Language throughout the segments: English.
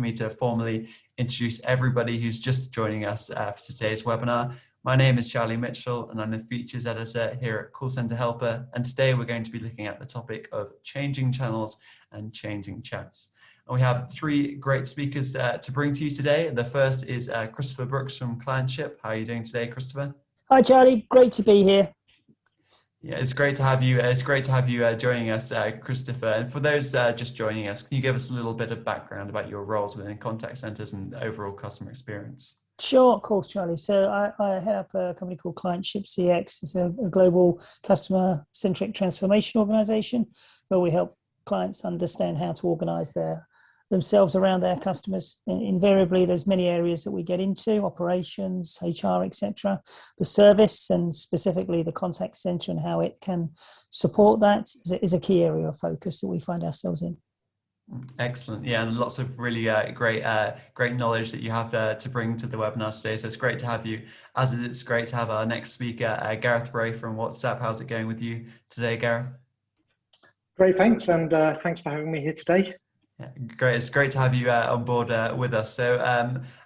Me to formally introduce everybody who's just joining us for today's webinar. My name is Charlie Mitchell and I'm the features editor here at Call Center Helper, and today we're going to be looking at the topic of changing channels and changing chats. And we have three great speakers to bring to you today. The first is Christopher Brooks from Clientship. How are you doing today, Christopher? Hi Charlie, great to be here. Yeah, it's great to have you. It's great to have you joining us, Christopher. And for those just joining us, can you give us a little bit of background about your roles within contact centers and overall customer experience? Sure, of course, Charlie. So I head up a company called Clientship CX. It's a global customer-centric transformation organization where we help clients understand how to organize themselves around their customers. Invariably, there's many areas that we get into: operations, HR, etc. The service, and specifically the contact center and how it can support that, is a key area of focus that we find ourselves in. Excellent. Yeah, and lots of really great knowledge that you have to bring to the webinar today. So it's great to have you, as it's great to have our next speaker, Gareth Bray from WhatsApp. How's it going with you today, Gareth? Great, thanks, and thanks for having me here today. Yeah, great. It's great to have you on board with us. So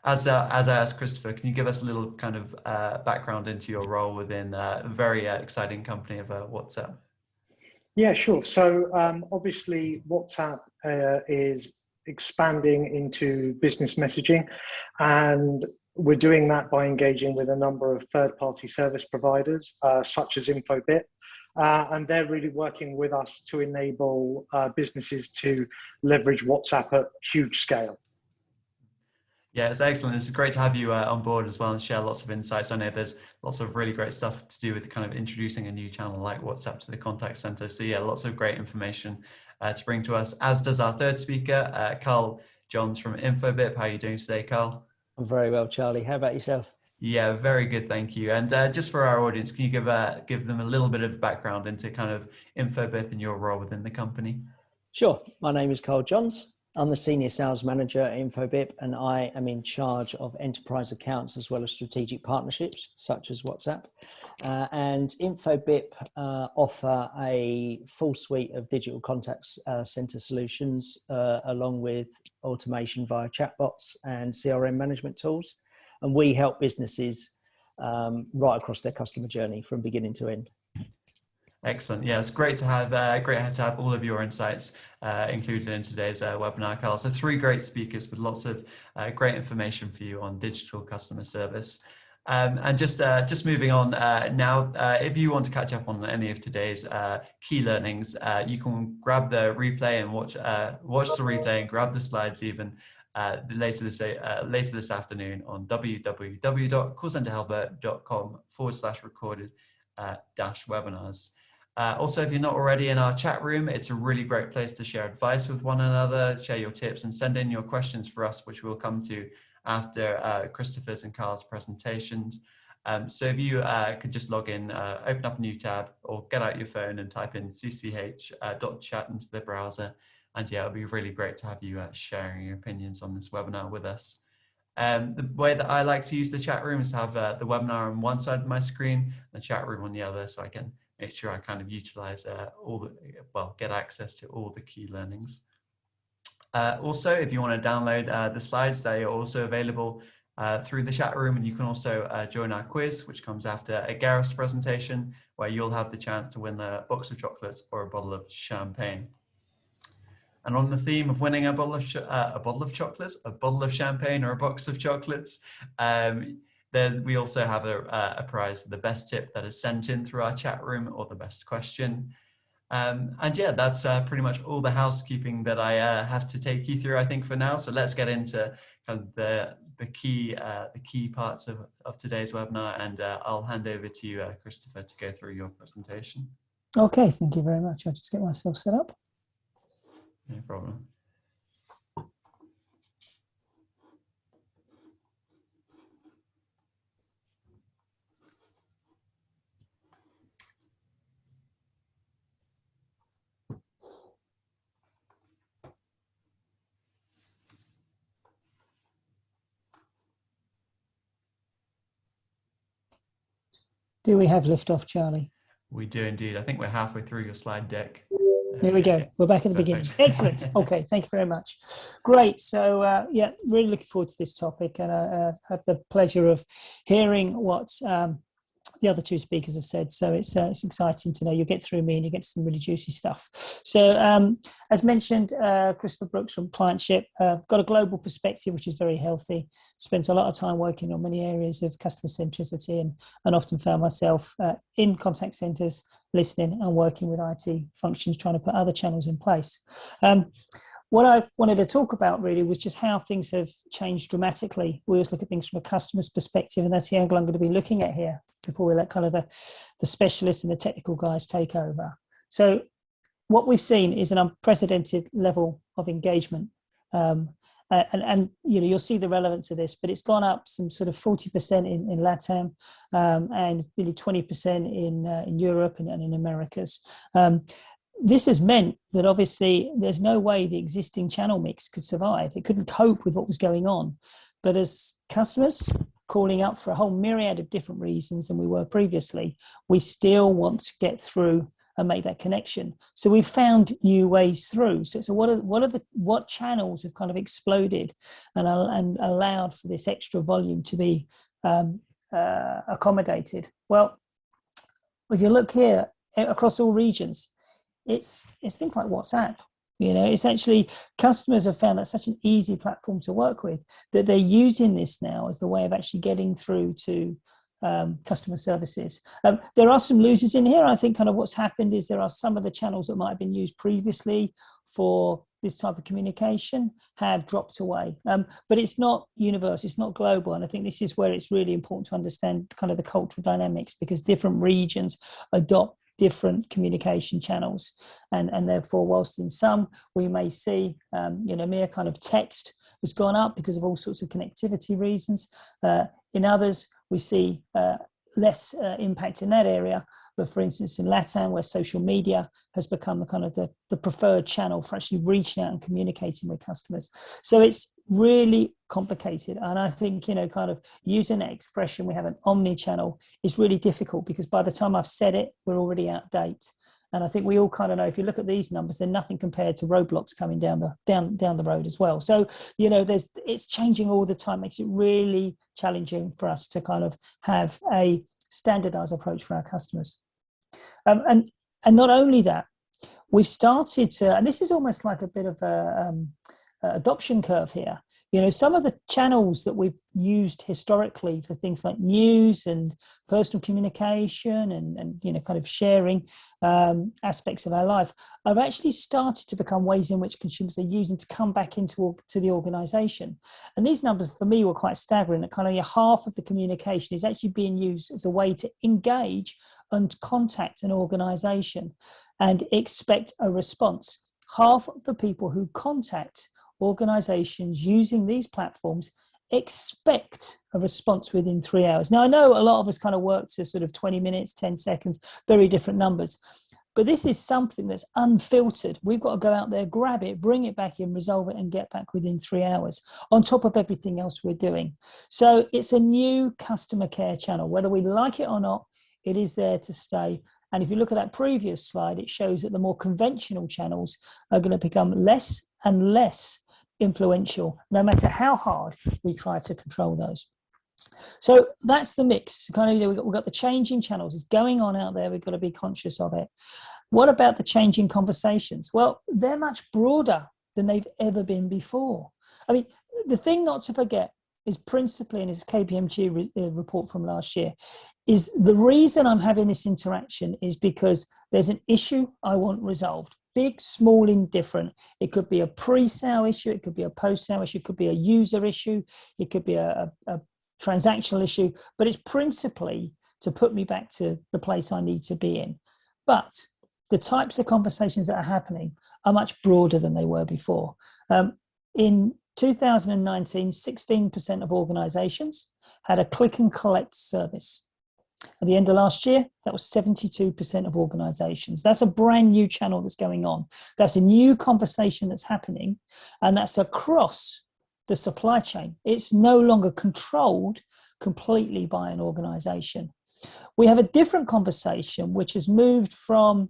as I asked Christopher, can you give us a little kind of background into your role within a very exciting company of WhatsApp? Yeah, sure. So obviously WhatsApp is expanding into business messaging, and we're doing that by engaging with a number of third-party service providers such as Infobip. And they're really working with us to enable businesses to leverage WhatsApp at huge scale. Yeah, it's excellent. It's great to have you on board as well and share lots of insights. I know there's lots of really great stuff to do with kind of introducing a new channel like WhatsApp to the contact center. So yeah, lots of great information to bring to us, as does our third speaker, Karl Johns from Infobip. How are you doing today, Karl? I'm very well, Charlie. How about yourself? Yeah, very good, thank you. And just for our audience, can you give them a little bit of background into kind of Infobip and your role within the company? Sure. My name is Karl Johns. I'm the Senior Sales Manager at Infobip, and I am in charge of enterprise accounts as well as strategic partnerships such as WhatsApp. And Infobip offer a full suite of digital contact center solutions along with automation via chatbots and CRM management tools. And we help businesses right across their customer journey from beginning to end. Excellent. Yeah, it's great to have all of your insights included in today's webinar, Karl. So three great speakers with lots of great information for you on digital customer service. And just moving on now, if you want to catch up on any of today's key learnings, you can grab the replay and watch the replay and grab the slides even later this afternoon on www.callcenterhelper.com/recorded-webinars. Also, if you're not already in our chat room, it's a really great place to share advice with one another, share your tips, and send in your questions for us, which we'll come to after Christopher's and Karl's presentations. So if you could just log in, open up a new tab, or get out your phone and type in cch.chat into the browser. And yeah, it'll be really great to have you sharing your opinions on this webinar with us. The way that I like to use the chat room is to have the webinar on one side of my screen, the chat room on the other, so I can make sure I kind of utilize get access to all the key learnings. Also, if you want to download the slides, they are also available through the chat room, and you can also join our quiz, which comes after Gareth's presentation, where you'll have the chance to win a box of chocolates or a bottle of champagne. And on the theme of winning a bottle of chocolates, a bottle of champagne, or a box of chocolates, we also have a prize for the best tip that is sent in through our chat room, or the best question. And yeah, that's pretty much all the housekeeping that I have to take you through, I think, for now. So let's get into kind of the key parts of today's webinar, and I'll hand over to you, Christopher, to go through your presentation. Okay, thank you very much. I'll just get myself set up. No problem. Do we have liftoff, Charlie? We do indeed. I think we're halfway through your slide deck. There we go. We're back at the beginning. Excellent. Okay, thank you very much. Great. So, yeah, really looking forward to this topic, and I have the pleasure of hearing what the other two speakers have said. So it's exciting to know. You'll get through me and you get some really juicy stuff. So as mentioned, Christopher Brooks from Clientship, got a global perspective, which is very healthy. Spent a lot of time working on many areas of customer centricity, and often found myself in contact centers, listening and working with IT functions, trying to put other channels in place. What I wanted to talk about really was just how things have changed dramatically. We always look at things from a customer's perspective, and that's the angle I'm going to be looking at here before we let kind of the specialists and the technical guys take over. So what we've seen is an unprecedented level of engagement. And you know, you'll see the relevance of this, but it's gone up some sort of 40% in LATAM, and nearly 20% in Europe and in Americas. This has meant that obviously there's no way the existing channel mix could survive. It couldn't cope with what was going on. But as customers calling up for a whole myriad of different reasons than we were previously, we still want to get through and make that connection. So we've found new ways through. So what channels have kind of exploded and allowed for this extra volume to be accommodated? Well, if you look here across all regions, it's things like WhatsApp. You know, it's actually, customers have found that such an easy platform to work with that they're using this now as the way of actually getting through to customer services. There are some losers in here. I think kind of what's happened is there are some of the channels that might have been used previously for this type of communication have dropped away. But it's not universal, it's not global. And I think this is where it's really important to understand kind of the cultural dynamics, because different regions adopt different communication channels, and therefore whilst in some we may see mere kind of text has gone up because of all sorts of connectivity reasons, in others we see less impact in that area. But for instance, in LATAM, where social media has become the kind of the preferred channel for actually reaching out and communicating with customers. So it's really complicated. And I think, you know, kind of using that expression, we have an omni-channel, is really difficult, because by the time I've said it, we're already out of date. And I think we all kind of know, if you look at these numbers, they're nothing compared to roadblocks coming down the road as well. So, you know, it's changing all the time, makes it really challenging for us to kind of have a standardized approach for our customers. And not only that, we've started to, and this is almost like a bit of a adoption curve here. You know, some of the channels that we've used historically for things like news and personal communication and you know, kind of sharing aspects of our life, have actually started to become ways in which consumers are using to come back to the organization. And these numbers for me were quite staggering, that kind of half of the communication is actually being used as a way to engage and contact an organization and expect a response. Half of the people who contact organizations using these platforms expect a response within 3 hours. Now, I know a lot of us kind of work to sort of 20 minutes, 10 seconds, very different numbers, but this is something that's unfiltered. We've got to go out there, grab it, bring it back in, resolve it, and get back within 3 hours, on top of everything else we're doing. So it's a new customer care channel. Whether we like it or not, it is there to stay. And if you look at that previous slide, it shows that the more conventional channels are going to become less and less influential, no matter how hard we try to control those. So that's the mix. Kind of, you know, we've got the changing channels. It's going on out there. We've got to be conscious of it. What about the changing conversations? Well, they're much broader than they've ever been before. I mean, the thing not to forget is principally, in his KPMG report from last year, is the reason I'm having this interaction is because there's an issue I want resolved. Big, small, indifferent. It could be a pre-sale issue. It could be a post-sale issue. It could be a user issue. It could be a transactional issue. But it's principally to put me back to the place I need to be in. But the types of conversations that are happening are much broader than they were before. In 2019, 16% of organizations had a click and collect service. At the end of last year, that was 72% of organizations. That's a brand new channel that's going on. That's a new conversation that's happening, and that's across the supply chain. It's no longer controlled completely by an organization. We have a different conversation, which has moved from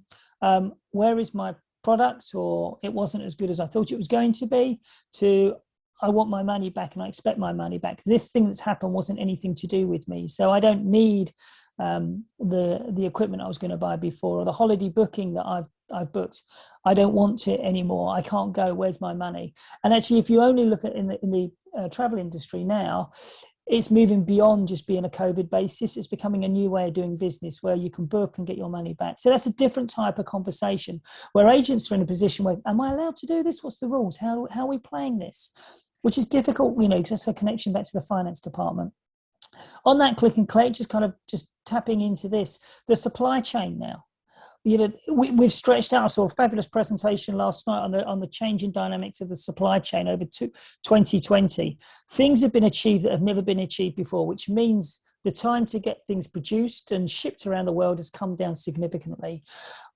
where is my product, or it wasn't as good as I thought it was going to be, to I want my money back and I expect my money back. This thing that's happened wasn't anything to do with me. So I don't need the equipment I was going to buy before, or the holiday booking that I've booked. I don't want it anymore. I can't go. Where's my money? And actually, if you only look at in the travel industry now, it's moving beyond just being a COVID basis. It's becoming a new way of doing business where you can book and get your money back. So that's a different type of conversation where agents are in a position where, am I allowed to do this? What's the rules? How are we playing this? Which is difficult, because that's a connection back to the finance department. On that click and collect, just tapping into this, the supply chain now. We've stretched out. I saw a fabulous presentation last night on the changing dynamics of the supply chain over 2020. Things have been achieved that have never been achieved before, which means the time to get things produced and shipped around the world has come down significantly.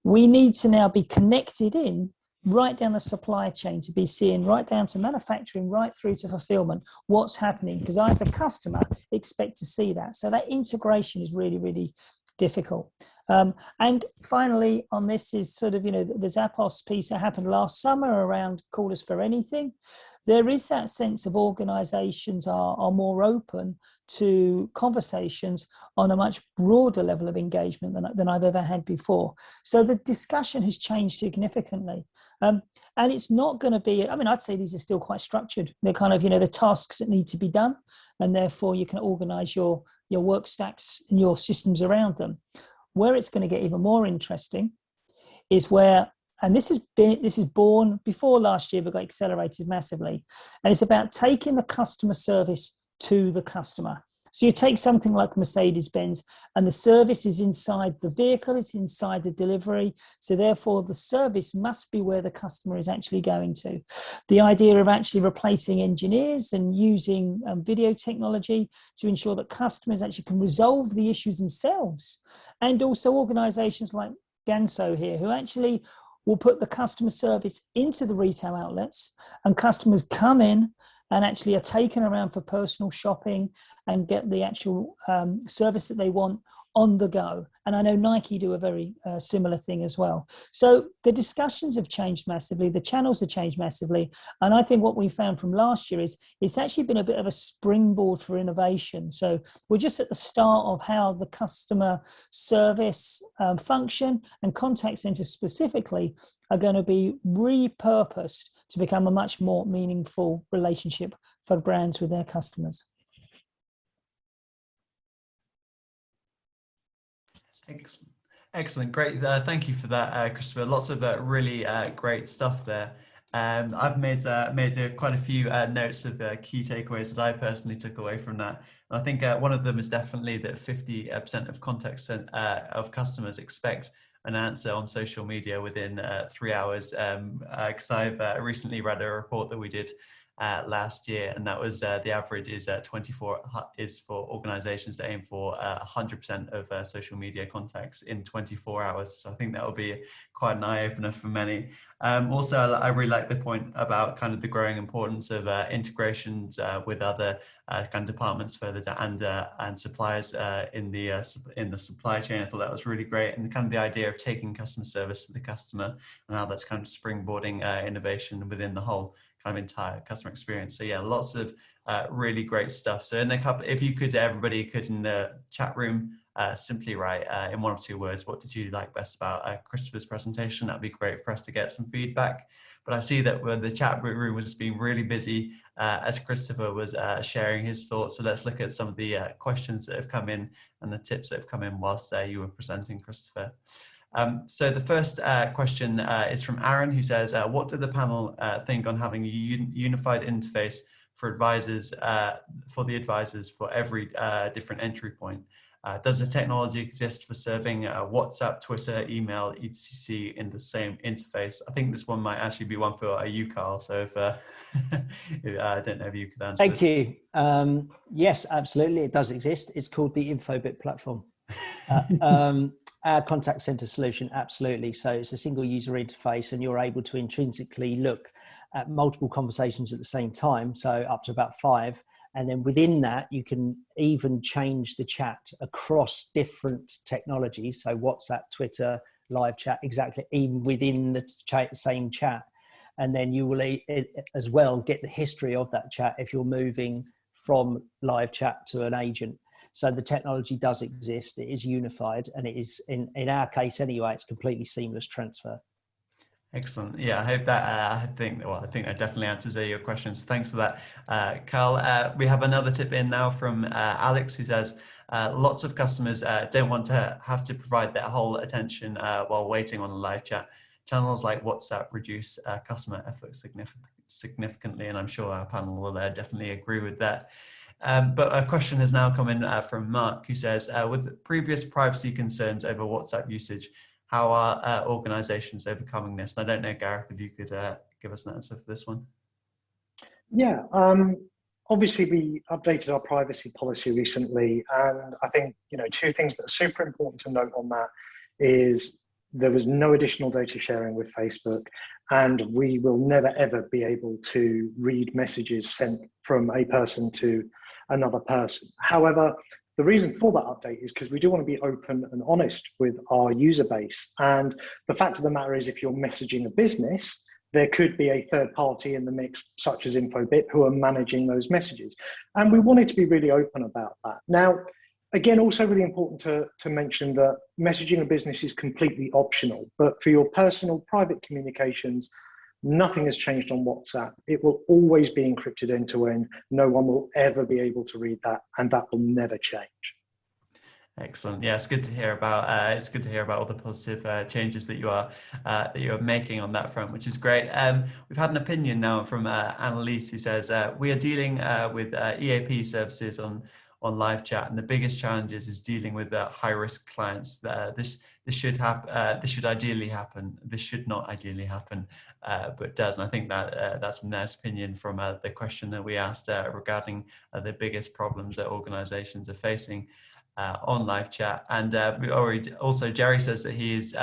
We need to now be connected in right down the supply chain to be seeing right down to manufacturing, right through to fulfillment, what's happening, because I, as a customer, expect to see that. So that integration is really, really difficult. And finally, on this is the Zappos piece that happened last summer around Call Us for Anything. There is that sense of organizations are more open to conversations on a much broader level of engagement than I've ever had before. So the discussion has changed significantly. And it's not going to be, I'd say these are still quite structured. They're kind of, the tasks that need to be done. And therefore you can organize your work stacks and your systems around them. Where it's going to get even more interesting is where, and this is born before last year, but got accelerated massively. And it's about taking the customer service to the customer. So you take something like Mercedes-Benz, and the service is inside the vehicle, it's inside the delivery. So therefore the service must be where the customer is actually going to. The idea of actually replacing engineers and using video technology to ensure that customers actually can resolve the issues themselves. And also organizations like Ganso here, who actually will put the customer service into the retail outlets, and customers come in and actually are taken around for personal shopping and get the actual service that they want on the go. And I know Nike do a very similar thing as well. So the discussions have changed massively, the channels have changed massively. And I think what we found from last year is it's actually been a bit of a springboard for innovation. So we're just at the start of how the customer service function and contact center specifically are going to be repurposed to become a much more meaningful relationship for brands with their customers. Excellent. Great. Thank you for that, Christopher. Lots of really great stuff there. I've made quite a few notes of key takeaways that I personally took away from that. And I think one of them is definitely that 50% of contact of customers expect an answer on social media within 3 hours. Because I've recently read a report that we did last year, and that was the average is 24 is for organizations to aim for 100% of social media contacts in 24 hours. So I think that will be quite an eye-opener for many. Also, I really like the point about kind of the growing importance of integrations with other kind of departments further down and suppliers in the supply chain. I thought that was really great, and kind of the idea of taking customer service to the customer and how that's kind of springboarding innovation within the whole kind of entire customer experience. So yeah, lots of really great stuff. So in a couple, if you could, everybody could in the chat room simply write in 1 or 2 words, what did you like best about Christopher's presentation? That'd be great for us to get some feedback. But I see that the chat room has been really busy as Christopher was sharing his thoughts. So let's look at some of the questions that have come in and the tips that have come in whilst you were presenting, Christopher. So the first question is from Aaron, who says, what did the panel think on having a unified interface for advisors, for every different entry point? Does the technology exist for serving WhatsApp, Twitter, email, etc. in the same interface? I think this one might actually be one for you, Karl. So if I don't know if you could answer Thank you. Yes, absolutely. It does exist. It's called the Infobip platform. Our contact center solution, absolutely. So it's a single user interface, and you're able to intrinsically look at multiple conversations at the same time. So up to about 5. And then within that, you can even change the chat across different technologies. So WhatsApp, Twitter, live chat exactly, even within the same chat. And then you will as well get the history of that chat if you're moving from live chat to an agent. So the technology does exist. It is unified, and it is, in our case anyway, it's completely seamless transfer. Excellent. Yeah, I hope that I think that definitely answers your questions. Thanks for that, Karl. We have another tip in now from Alex, who says lots of customers don't want to have to provide their whole attention while waiting on a live chat. Channels like WhatsApp reduce customer effort significantly, and I'm sure our panel will definitely agree with that. But a question has now come in from Mark, who says, with previous privacy concerns over WhatsApp usage, how are organizations overcoming this? And I don't know, Gareth, if you could give us an answer for this one. Yeah, obviously we updated our privacy policy recently, and I think, two things that are super important to note on that is there was no additional data sharing with Facebook, and we will never ever be able to read messages sent from a person to another person. However, the reason for that update is because we do want to be open and honest with our user base. And the fact of the matter is, if you're messaging a business, there could be a third party in the mix, such as InfoBip, who are managing those messages. And we wanted to be really open about that. Now, again, also really important to mention that messaging a business is completely optional, but for your personal private communications, nothing has changed on WhatsApp. It will always be encrypted end to end. No one will ever be able to read that, and that will never change. Excellent. Yeah, it's good to hear about. It's good to hear about all the positive changes that you are making on that front, which is great. We've had an opinion now from Annalise, who says we are dealing with EAP services on live chat, and the biggest challenges is dealing with high risk clients. This should ideally happen. This should not ideally happen, but does. And I think that that's a nice opinion from the question that we asked regarding the biggest problems that organizations are facing on live chat. And we already also, Jerry says that he is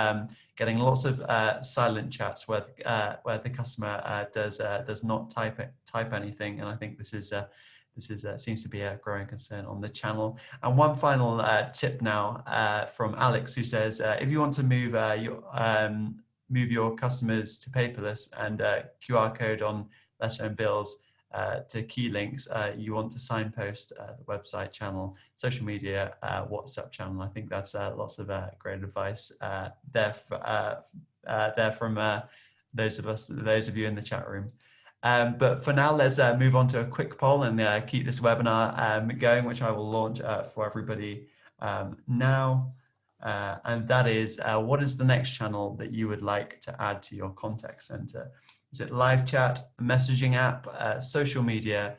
getting lots of silent chats where the customer does not type anything, and I think this is seems to be a growing concern on the channel. And one final tip now from Alex, who says if you want to move your customers to paperless and QR code on letter and bills to key links, you want to signpost the website channel, social media, WhatsApp channel. I think that's lots of great advice there from those of you in the chat room. But for now, let's move on to a quick poll and keep this webinar going, which I will launch for everybody now. And that is, what is the next channel that you would like to add to your contact center? Is it live chat, messaging app, social media,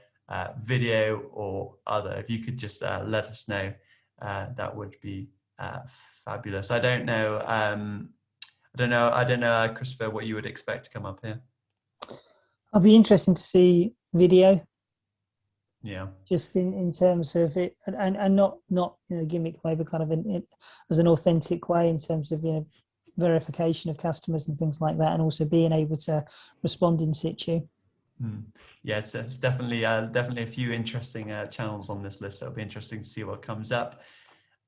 video, or other? If you could just let us know, that would be fabulous. I don't know, Christopher, what you would expect to come up here. I'll be interested to see video. Yeah. Just in terms of it, and not in a gimmick way, but kind of as an authentic way in terms of verification of customers and things like that, and also being able to respond in situ. Yeah, it's definitely a few interesting channels on this list. So it'll be interesting to see what comes up.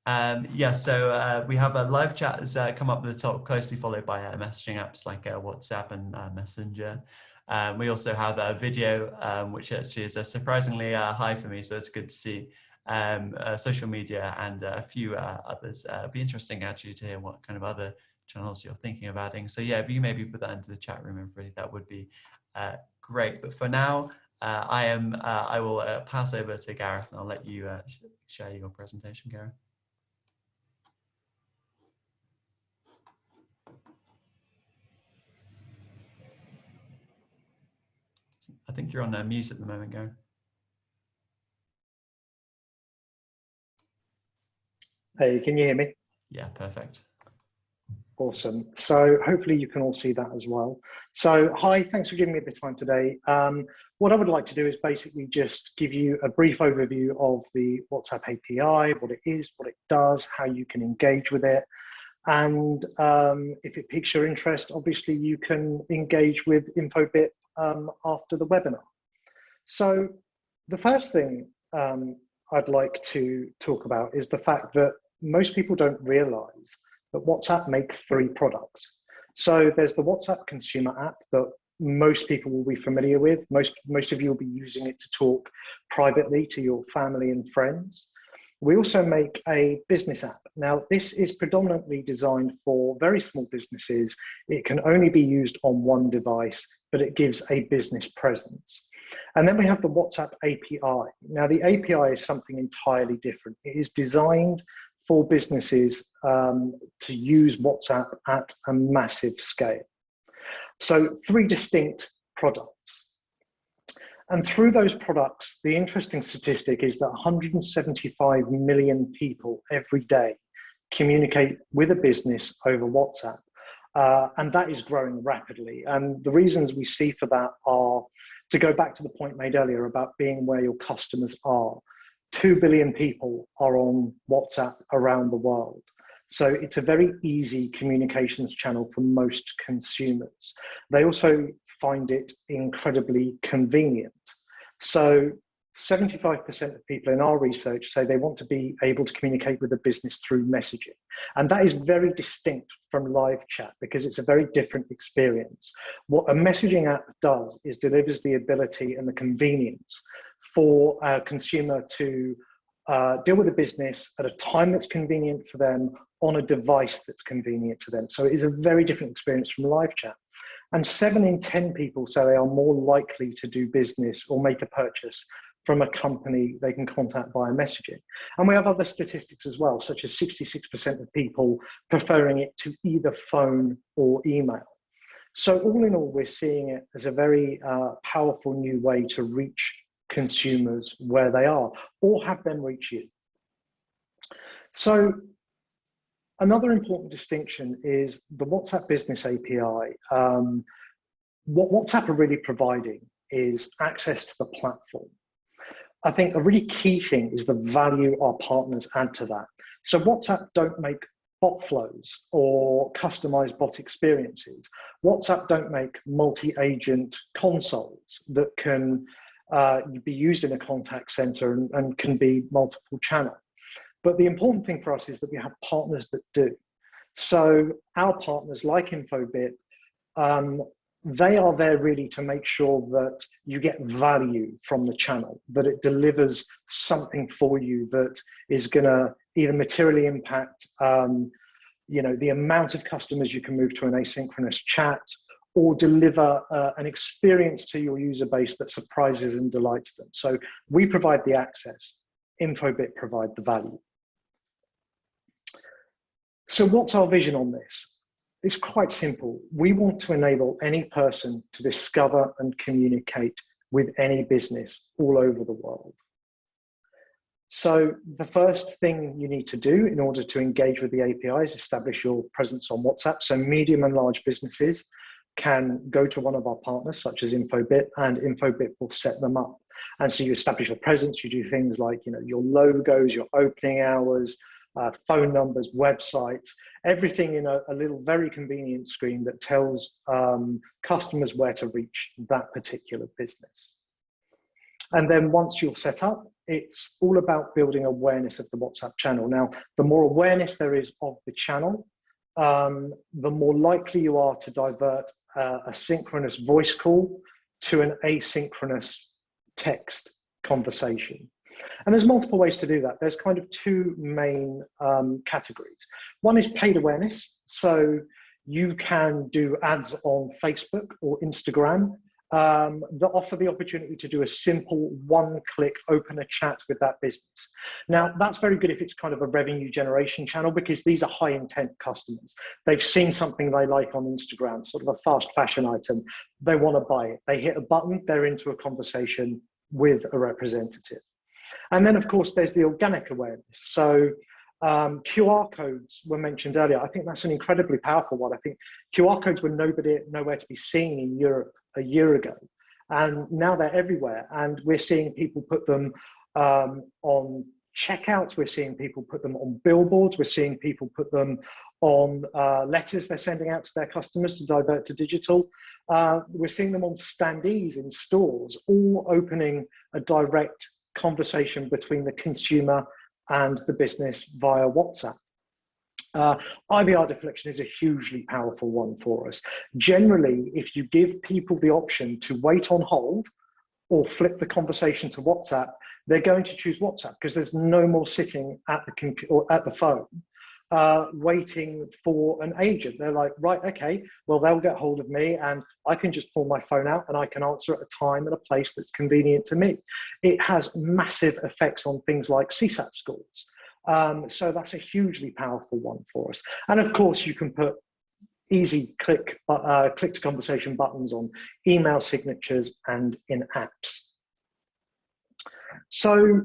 Yeah, so we have a live chat has come up at the top, closely followed by messaging apps like WhatsApp and Messenger. We also have a video, which actually is surprisingly high for me, so it's good to see. Social media and a few others. It'd be interesting actually to hear what kind of other channels you're thinking of adding. So yeah, if you maybe put that into the chat room, everybody, that would be great. But for now, I will pass over to Gareth, and I'll let you share your presentation, Gareth. I think you're on mute at the moment, Gareth. Hey, can you hear me? Yeah, perfect. Awesome. So hopefully you can all see that as well. So hi, thanks for giving me the time today. What I would like to do is basically just give you a brief overview of the WhatsApp API, what it is, what it does, how you can engage with it. And if it piques your interest, obviously you can engage with InfoBip after the webinar. So the first thing I'd like to talk about is the fact that most people don't realize but WhatsApp make 3 products. So there's the WhatsApp consumer app that most people will be familiar with. Most of you will be using it to talk privately to your family and friends. We also make a business app. Now, this is predominantly designed for very small businesses. It can only be used on one device, but it gives a business presence. And then we have the WhatsApp API. Now, the API is something entirely different. It is designed for businesses to use WhatsApp at a massive scale. So 3 distinct products. And through those products, the interesting statistic is that 175 million people every day communicate with a business over WhatsApp. And that is growing rapidly. And the reasons we see for that are, to go back to the point made earlier about being where your customers are. 2 billion people are on WhatsApp around the world. So it's a very easy communications channel for most consumers. They also find it incredibly convenient. So 75% of people in our research say they want to be able to communicate with a business through messaging. And that is very distinct from live chat because it's a very different experience. What a messaging app does is delivers the ability and the convenience for a consumer to deal with a business at a time that's convenient for them on a device that's convenient to them. So it is a very different experience from live chat. And 7 in 10 people say they are more likely to do business or make a purchase from a company they can contact via messaging. And we have other statistics as well, such as 66% of people preferring it to either phone or email. So all in all, we're seeing it as a very powerful new way to reach consumers where they are, or have them reach you. So another important distinction is the WhatsApp Business API. What WhatsApp are really providing is access to the platform. I think a really key thing is the value our partners add to that. So WhatsApp don't make bot flows or customized bot experiences. WhatsApp don't make multi-agent consoles that can be used in a contact center and can be multiple channel. But the important thing for us is that we have partners that do. So our partners like Infobip, they are there really to make sure that you get value from the channel, that it delivers something for you that is going to either materially impact the amount of customers you can move to an asynchronous chat, or deliver an experience to your user base that surprises and delights them. So we provide the access, Infobip provide the value. So what's our vision on this? It's quite simple. We want to enable any person to discover and communicate with any business all over the world. So the first thing you need to do in order to engage with the API is establish your presence on WhatsApp. So medium and large businesses can go to one of our partners, such as Infobip, and Infobip will set them up. And so you establish your presence, you do things like your logos, your opening hours, phone numbers, websites, everything in a little very convenient screen that tells customers where to reach that particular business. And then once you're set up, it's all about building awareness of the WhatsApp channel. Now, the more awareness there is of the channel, the more likely you are to divert a synchronous voice call to an asynchronous text conversation. And there's multiple ways to do that. There's kind of 2 main categories. One is paid awareness. So you can do ads on Facebook or Instagram that offer the opportunity to do a simple one-click open a chat with that business. Now, that's very good if it's kind of a revenue generation channel, because these are high intent customers. They've seen something they like on Instagram, sort of a fast fashion item. They want to buy it. They hit a button, they're into a conversation with a representative. And then, of course, there's the organic awareness. So QR codes were mentioned earlier. I think that's an incredibly powerful one. I think QR codes were nowhere to be seen in Europe a year ago. And now they're everywhere. And we're seeing people put them on checkouts. We're seeing people put them on billboards. We're seeing people put them on letters they're sending out to their customers to divert to digital. We're seeing them on standees in stores, all opening a direct conversation between the consumer and the business via WhatsApp. Uh, IVR deflection is a hugely powerful one for us. Generally, if you give people the option to wait on hold or flip the conversation to WhatsApp, they're going to choose WhatsApp because there's no more sitting at the or at the phone waiting for an agent. They're like, right, okay, well, they'll get hold of me and I can just pull my phone out and I can answer at a time and a place that's convenient to me. It has massive effects on things like CSAT scores. So that's a hugely powerful one for us. And of course, you can put easy click to conversation buttons on email signatures and in apps. So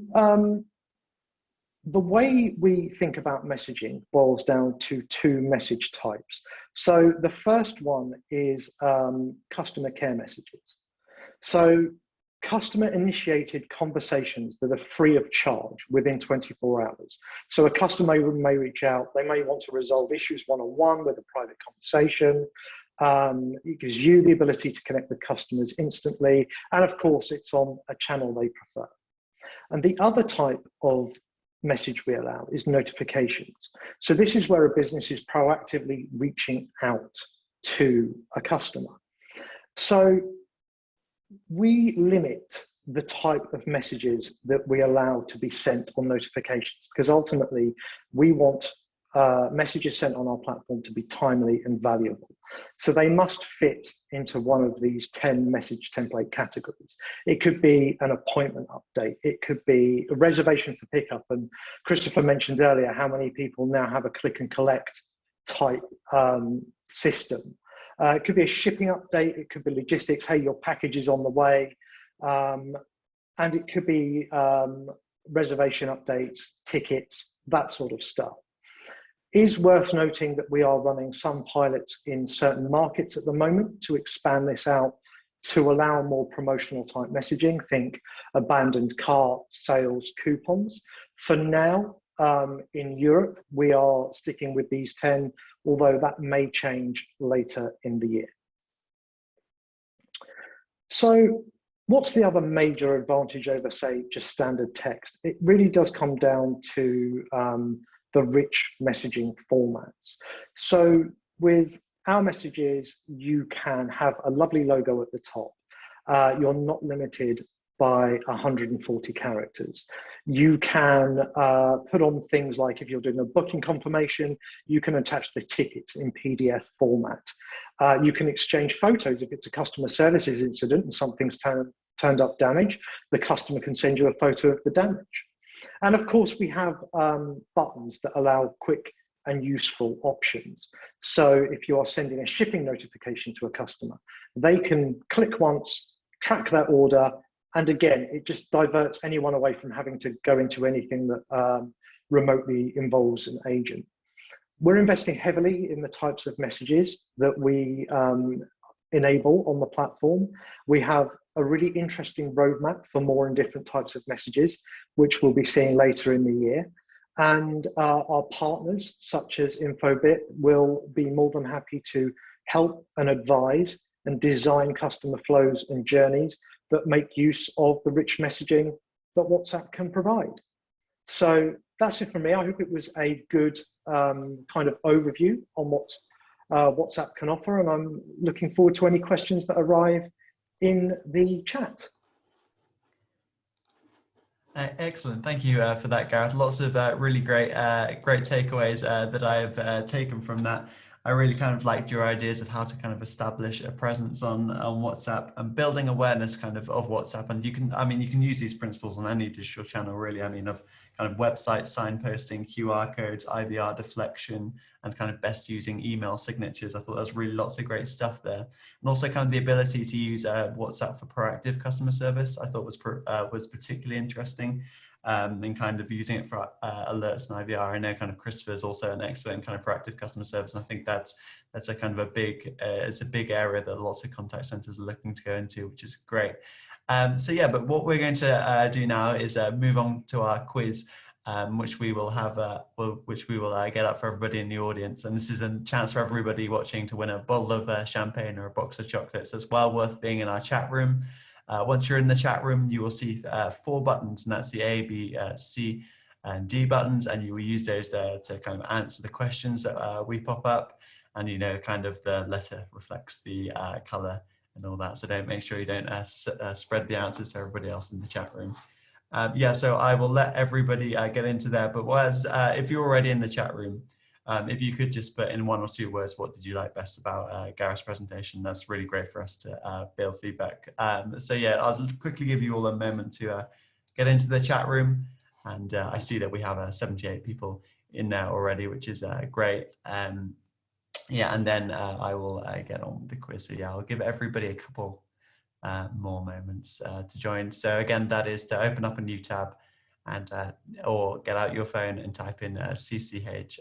the way we think about messaging boils down to two message types. So the first one is customer care messages. So customer initiated conversations that are free of charge within 24 hours. So a customer may reach out, they may want to resolve issues one-on-one with a private conversation. It gives you the ability to connect with customers instantly. And of course, it's on a channel they prefer. And the other type of message we allow is notifications. So this is where a business is proactively reaching out to a customer. So we limit the type of messages that we allow to be sent on notifications because ultimately we want messages sent on our platform to be timely and valuable. So they must fit into one of these 10 message template categories. It could be an appointment update. It could be a reservation for pickup. And Christopher mentioned earlier how many people now have a click and collect type system. It could be a shipping update. It could be logistics. Hey, your package is on the way. And it could be reservation updates, tickets, that sort of stuff. Is worth noting that we are running some pilots in certain markets at the moment to expand this out to allow more promotional type messaging. Think abandoned cart sales coupons. For now, in Europe, we are sticking with these 10, although that may change later in the year. So what's the other major advantage over, say, just standard text? It really does come down to the rich messaging formats. So with our messages, you can have a lovely logo at the top. You're not limited by 140 characters. You can put on things like if you're doing a booking confirmation, you can attach the tickets in PDF format. You can exchange photos if it's a customer services incident and something's turned up damage, the customer can send you a photo of the damage. And of course, we have buttons that allow quick and useful options. So if you are sending a shipping notification to a customer, they can click once, track their order, and again, it just diverts anyone away from having to go into anything that remotely involves an agent. We're investing heavily in the types of messages that we enable on the platform. We have a really interesting roadmap for more and different types of messages, which we'll be seeing later in the year. And our partners, such as Infobip, will be more than happy to help and advise and design customer flows and journeys that make use of the rich messaging that WhatsApp can provide. So that's it from me. I hope it was a good kind of overview on what WhatsApp can offer, and I'm looking forward to any questions that arrive in the chat. Excellent, thank you for that, Gareth. Lots of really great takeaways that I have taken from that. I really kind of liked your ideas of how to kind of establish a presence on WhatsApp and building awareness kind of WhatsApp. And you can use these principles on any digital channel, really. I mean, of kind of website signposting, QR codes, IVR deflection, and kind of best using email signatures. I thought there was really lots of great stuff there. And also kind of the ability to use WhatsApp for proactive customer service, I thought was particularly interesting. And kind of using it for alerts and IVR. I know kind of Christopher is also an expert in kind of proactive customer service, and I think that's a kind of a big it's a big area that lots of contact centers are looking to go into, which is great. So yeah, but what we're going to do now is move on to our quiz, which we will have get up for everybody in the audience, and this is a chance for everybody watching to win a bottle of champagne or a box of chocolates. It's well worth being in our chat room. Once you're in the chat room, you will see 4 buttons, and that's the A, B, C, and D buttons, and you will use those to kind of answer the questions that we pop up. And, you know, kind of the letter reflects the color and all that. So make sure you don't spread the answers to everybody else in the chat room. Yeah, so I will let everybody get into there. But if you're already in the chat room, if you could just put in 1 or 2 words, what did you like best about Gareth's presentation? That's really great for us to build feedback. So yeah, I'll quickly give you all a moment to get into the chat room. And I see that we have 78 people in there already, which is great. Yeah, and then I will get on with the quiz. So yeah, I'll give everybody a couple more moments to join. So again, that is to open up a new tab and or get out your phone and type in cch.chat,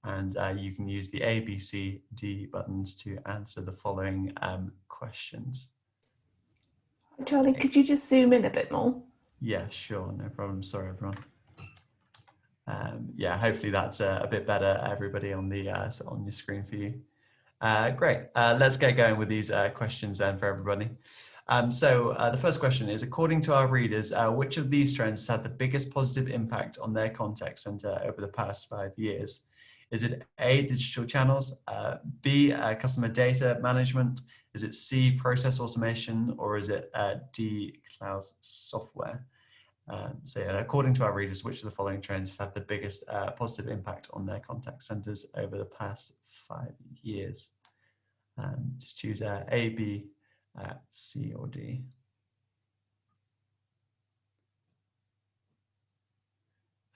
and you can use the A, B, C, D buttons to answer the following questions. Charlie, could you just zoom in a bit more? Yeah, sure, no problem. Sorry, everyone. Yeah, hopefully that's a bit better, everybody, on the on your screen for you. Great. Let's get going with these questions then for everybody. So the first question is, according to our readers, which of these trends has had the biggest positive impact on their contact center over the past 5 years? Is it A, digital channels, B, customer data management, is it C, process automation, or is it D, cloud software? So yeah, according to our readers, which of the following trends have had the biggest positive impact on their contact centers over the past 5 years? Just choose A, B, C, or D.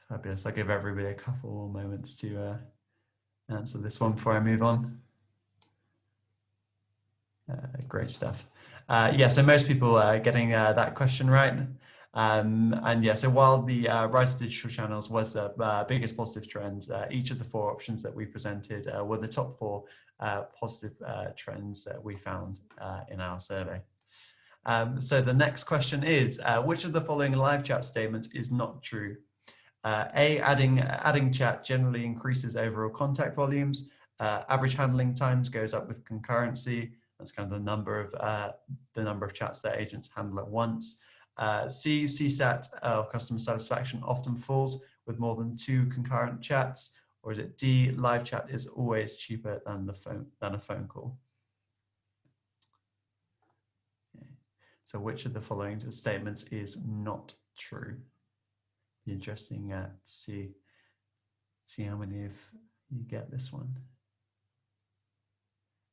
Fabulous. I'll give everybody a couple more moments to answer this one before I move on. Great stuff. Yeah, so most people are getting that question right. And yeah, so while the rise of digital channels was the biggest positive trends, each of the 4 options that we presented were the top 4 positive trends that we found in our survey. So the next question is, which of the following live chat statements is not true? A, adding chat generally increases overall contact volumes. Average handling times goes up with concurrency. That's kind of the number of chats that agents handle at once. C, CSAT, customer satisfaction, often falls with more than 2 concurrent chats. Or is it D, live chat is always cheaper than a phone call? Okay. So which of the following statements is not true? Be interesting to see how many of you get this one.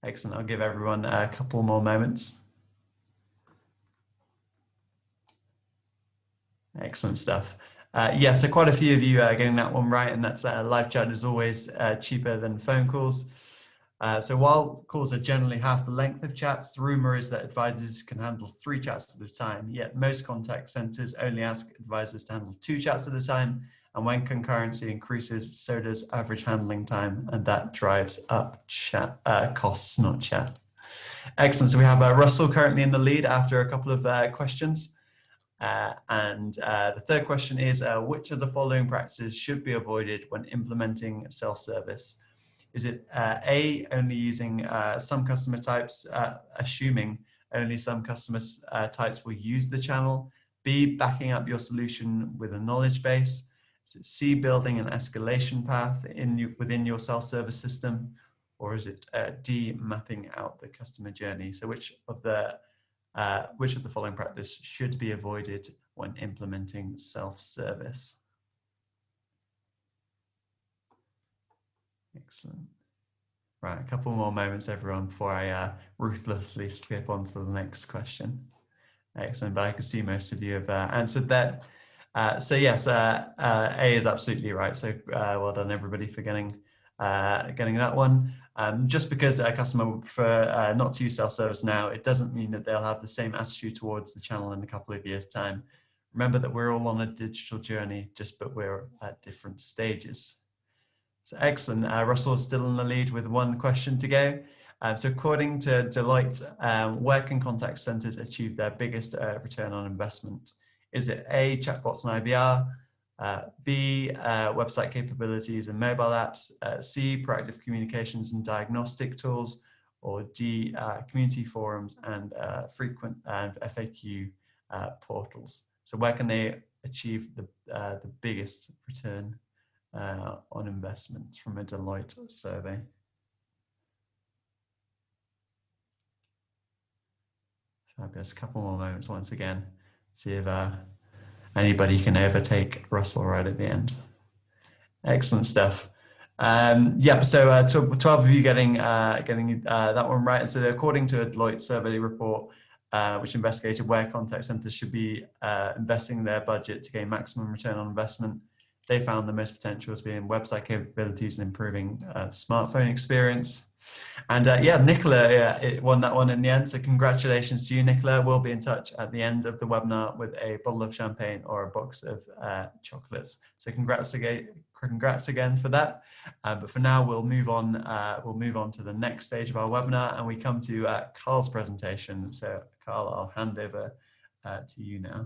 Excellent. I'll give everyone a couple more moments. Excellent stuff. Yeah, so quite a few of you are getting that one right, and that's live chat is always cheaper than phone calls. So while calls are generally half the length of chats, the rumor is that advisors can handle 3 chats at a time, yet most contact centers only ask advisors to handle 2 chats at a time. And when concurrency increases, so does average handling time, and that drives up chat costs, not chat. Excellent. So we have Russell currently in the lead after a couple of questions. And the third question is, which of the following practices should be avoided when implementing self-service? Is it A, only using some customer types, assuming only some customer types will use the channel? B, backing up your solution with a knowledge base? Is it C, building an escalation path within your self-service system? Or is it D, mapping out the customer journey? So which of the following practice should be avoided when implementing self-service? Excellent. Right, a couple more moments, everyone, before I ruthlessly skip on to the next question. Excellent, but I can see most of you have answered that. So yes, A is absolutely right. So well done, everybody, for getting that one. Just because a customer would prefer not to use self-service now, it doesn't mean that they'll have the same attitude towards the channel in a couple of years' time. Remember that we're all on a digital journey, but we're at different stages. So excellent. Russell is still in the lead with 1 question to go. So according to Deloitte, where can contact centers achieve their biggest return on investment? Is it A, chatbots and IVR, B, website capabilities and mobile apps, C, proactive communications and diagnostic tools, or D, community forums and frequent FAQ portals? So where can they achieve the biggest return on investment from a Deloitte survey. Fabulous. A couple more moments once again. See if anybody can overtake Russell right at the end. Excellent stuff. Yeah, so 12 of you getting that one right. And so according to a Deloitte survey report, which investigated where contact centers should be investing their budget to gain maximum return on investment, they found the most potential as being website capabilities and improving smartphone experience. And yeah, Nicola it won that one in the end. So congratulations to you, Nicola. We'll be in touch at the end of the webinar with a bottle of champagne or a box of chocolates. So congrats again for that. But for now, we'll move on to the next stage of our webinar, and we come to Karl's presentation. So Karl, I'll hand over to you now.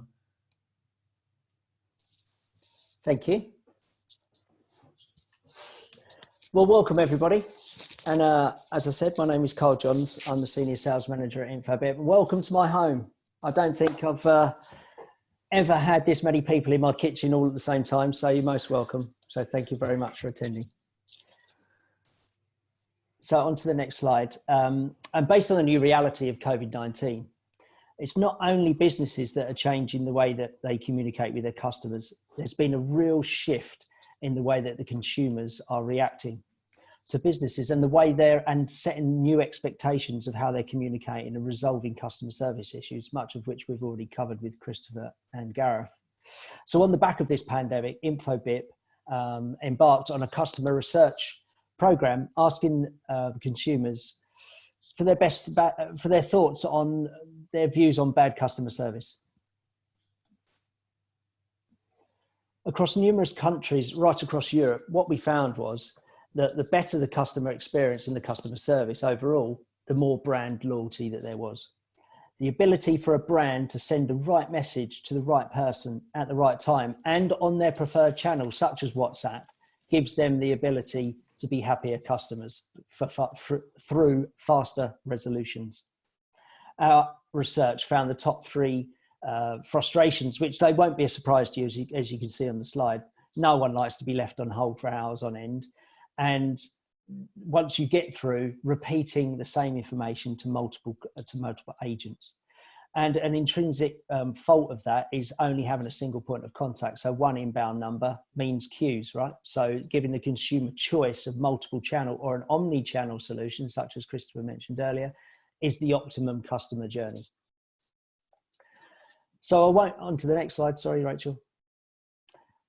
Thank you. Well, welcome everybody. And as I said, my name is Karl Johns. I'm the Senior Sales Manager at Infobip. Welcome to my home. I don't think I've ever had this many people in my kitchen all at the same time, so you're most welcome. So thank you very much for attending. So on to the next slide. And based on the new reality of COVID-19, it's not only businesses that are changing the way that they communicate with their customers. There's been a real shift in the way that the consumers are reacting to businesses and the way and setting new expectations of how they're communicating and resolving customer service issues, much of which we've already covered with Christopher and Gareth. So on the back of this pandemic, Infobip embarked on a customer research program asking consumers for their thoughts on their views on bad customer service. Across numerous countries right across Europe, what we found was that the better the customer experience and the customer service overall, the more brand loyalty that there was. The ability for a brand to send the right message to the right person at the right time and on their preferred channel, such as WhatsApp, gives them the ability to be happier customers through faster resolutions. Our research found the top 3 frustrations, which they won't be a surprise to you, as you can see on the slide. No one likes to be left on hold for hours on end. And once you get through, repeating the same information to multiple agents. And an intrinsic fault of that is only having a single point of contact. So one inbound number means queues, right? So giving the consumer choice of multiple channel or an omni-channel solution, such as Christopher mentioned earlier, is the optimum customer journey. So I won't, on to the next slide. Sorry, Rachel.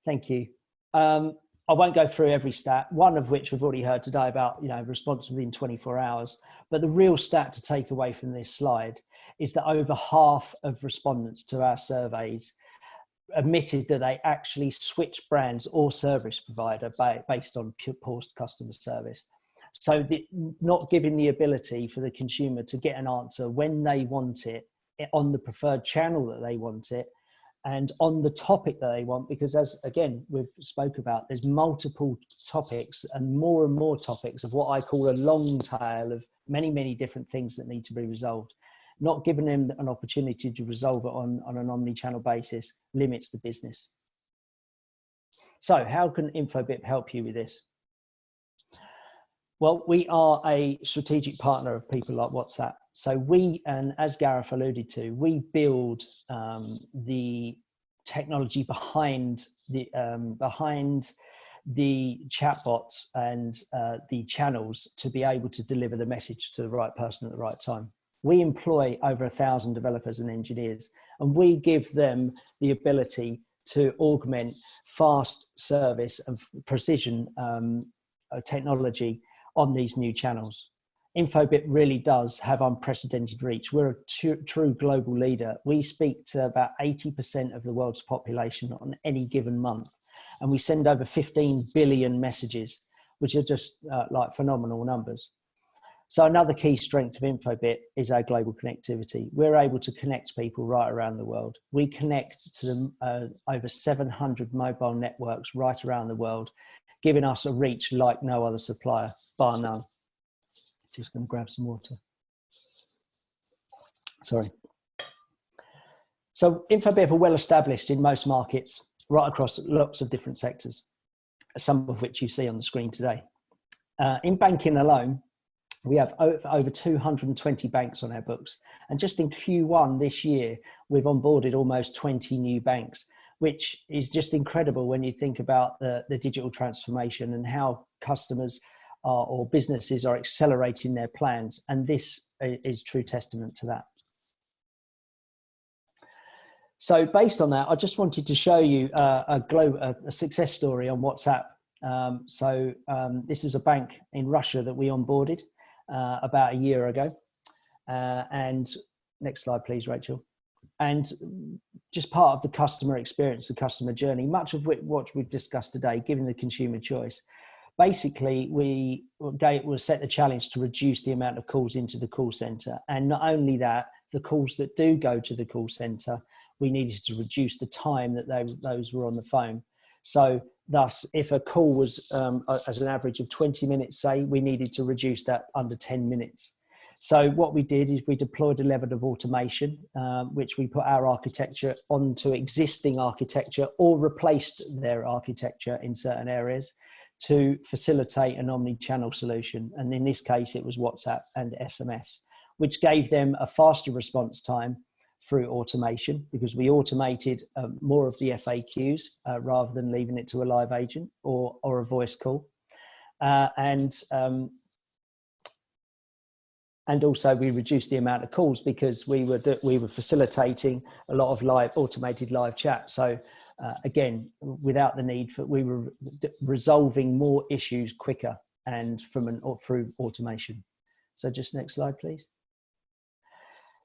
Thank you. I won't go through every stat, one of which we've already heard today about, response within 24 hours. But the real stat to take away from this slide is that over half of respondents to our surveys admitted that they actually switched brands or service provider based on poor customer service. So not giving the ability for the consumer to get an answer when they want it, on the preferred channel that they want it, and on the topic that they want, because as again we've spoke about, there's multiple topics and more topics of what I call a long tail of many different things that need to be resolved. Not giving them an opportunity to resolve it on an omni-channel basis limits the business. So how can Infobip help you with this? Well, we are a strategic partner of people like WhatsApp. So we, and as Gareth alluded to, we build the technology behind the chatbots and the channels to be able to deliver the message to the right person at the right time. We employ over 1,000 developers and engineers, and we give them the ability to augment fast service and precision technology on these new channels. Infobip really does have unprecedented reach. We're a true global leader. We speak to about 80% of the world's population on any given month, and we send over 15 billion messages, which are just like phenomenal numbers. So another key strength of Infobip is our global connectivity. We're able to connect people right around the world. We connect to over 700 mobile networks right around the world, giving us a reach like no other supplier, bar none. Just going to grab some water. Sorry. So InfoBip are well established in most markets, right across lots of different sectors, some of which you see on the screen today. In banking alone, we have over 220 banks on our books. And just in Q1 this year, we've onboarded almost 20 new banks, which is just incredible when you think about the digital transformation and how customers or businesses are accelerating their plans. And this is true testament to that. So based on that, I just wanted to show you a success story on WhatsApp. This is a bank in Russia that we onboarded about a year ago. And next slide, please, Rachel. And just part of the customer experience, the customer journey, much of what we've discussed today, giving the consumer choice. Basically, we set the challenge to reduce the amount of calls into the call center. And not only that, the calls that do go to the call center, we needed to reduce the time that those were on the phone. So thus, if a call was as an average of 20 minutes, say, we needed to reduce that under 10 minutes. So what we did is we deployed a level of automation, which we put our architecture onto existing architecture or replaced their architecture in certain areas to facilitate an omni-channel solution. And in this case, it was WhatsApp and SMS, which gave them a faster response time through automation, because we automated more of the FAQs rather than leaving it to a live agent or a voice call. And also we reduced the amount of calls because we were facilitating a lot of automated live chat. So again, without the need for, we were resolving more issues quicker and through automation. So just next slide, please.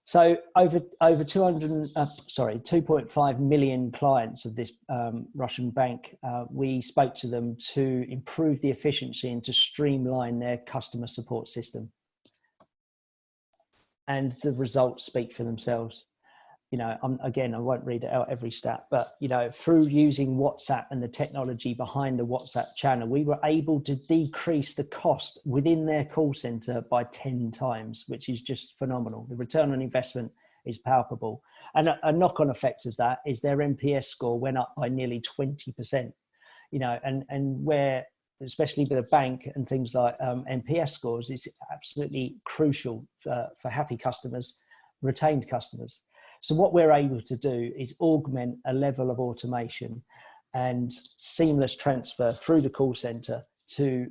So over 2.5 million clients of this Russian bank, we spoke to them to improve the efficiency and to streamline their customer support system. And the results speak for themselves. You know, again, I won't read out every stat, but, you know, through using WhatsApp and the technology behind the WhatsApp channel, we were able to decrease the cost within their call center by 10 times, which is just phenomenal. The return on investment is palpable. And a knock-on effect of that is their NPS score went up by nearly 20%, you know, and where, especially with a bank and things like NPS scores, is absolutely crucial for happy customers, retained customers. So what we're able to do is augment a level of automation and seamless transfer through the call center to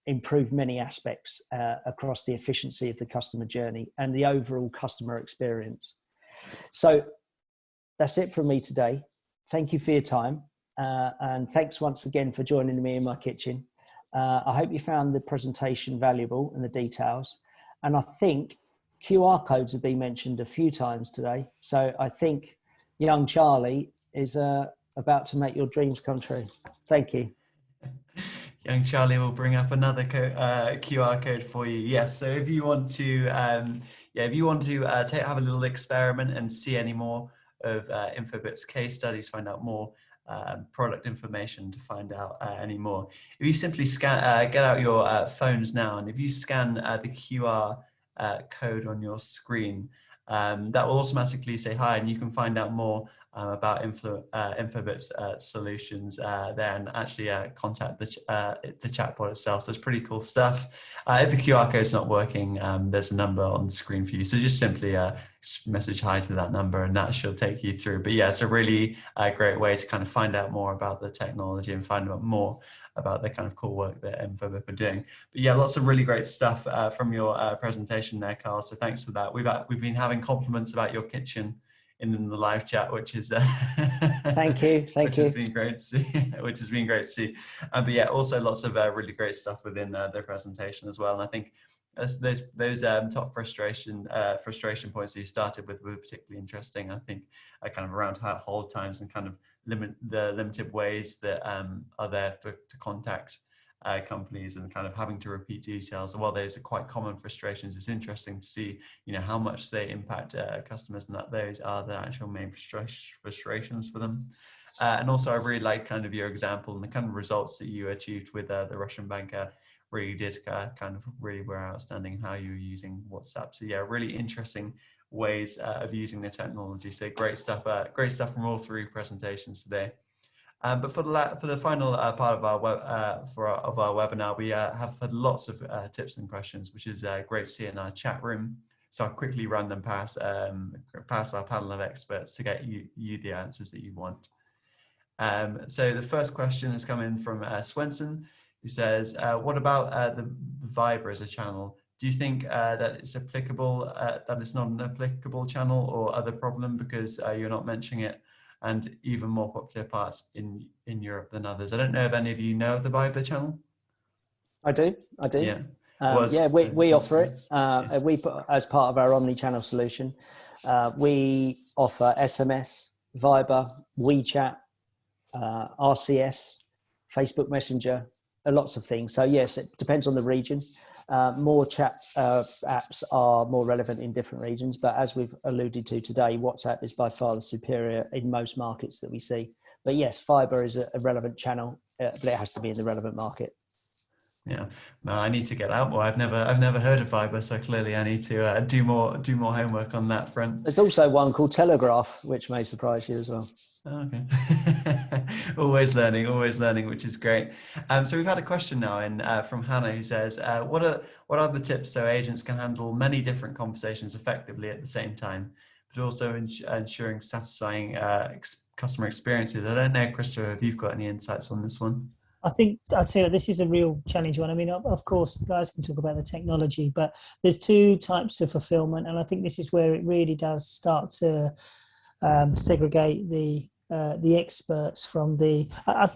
improve many aspects across the efficiency of the customer journey and the overall customer experience. So that's it from me today. Thank you for your time. And thanks once again for joining me in my kitchen. I hope you found the presentation valuable and the details. And I think QR codes have been mentioned a few times today. So I think young Charlie is about to make your dreams come true. Thank you. Young Charlie will bring up another QR code for you. Yes. So if you want to, have a little experiment and see any more of InfoBip's case studies, find out more product information, to find out any more. If you simply get out your phones now, and if you scan the QR code on your screen, that will automatically say hi, and you can find out more about InfoBip's solutions there, and actually contact the chatbot itself. So it's pretty cool stuff. If the QR code is not working, there's a number on the screen for you. So just simply just message hi to that number, and that should take you through. But yeah, it's a really great way to kind of find out more about the technology and find out more about the kind of cool work that InfoBip are doing. But yeah, lots of really great stuff from your presentation there, Karl. So thanks for that. We've been having compliments about your kitchen in the live chat, which is thank you. Has been great to see. Which has been great to see. But yeah, also lots of really great stuff within the presentation as well. And I think those top frustration points that you started with were particularly interesting. I think kind of around hold times and kind of the limited ways that are there to contact companies, and kind of having to repeat details. And while those are quite common frustrations, it's interesting to see, you know, how much they impact customers, and that those are the actual main frustrations for them. And also, I really like kind of your example and the kind of results that you achieved with the Russian banker. Really did kind of really were outstanding how you were using WhatsApp. So yeah, really interesting ways of using the technology. So great stuff from all three presentations today. But for the final part of our webinar, we have had lots of tips and questions, which is great to see in our chat room. So I'll quickly run them past our panel of experts to get you the answers that you want. So the first question has come in from Swenson, who says, what about the Viber as a channel? Do you think that it's applicable, that it's not an applicable channel, or other problem because you're not mentioning it, and even more popular parts in Europe than others? I don't know if any of you know of the Viber channel. I do. Yeah. We offer it. We put as part of our omni-channel solution. We offer SMS, Viber, WeChat, RCS, Facebook Messenger, lots of things. So yes, it depends on the region. More chat apps are more relevant in different regions, but as we've alluded to today, WhatsApp is by far the superior in most markets that we see. But yes, Viber is a relevant channel, but it has to be in the relevant market. Yeah, no, I need to get out more. I've never heard of Viber, so clearly I need to do more homework on that front. There's also one called Telegraph, which may surprise you as well. Okay. always learning, which is great. So we've had a question now from Hannah, who says, what are the tips so agents can handle many different conversations effectively at the same time, but also ensuring satisfying customer experiences? I don't know, Christopher, if you've got any insights on this one. I think I'd say this is a real challenge one. I mean, of course, the guys can talk about the technology, but there's two types of fulfillment, and I think this is where it really does start to segregate the experts from the. I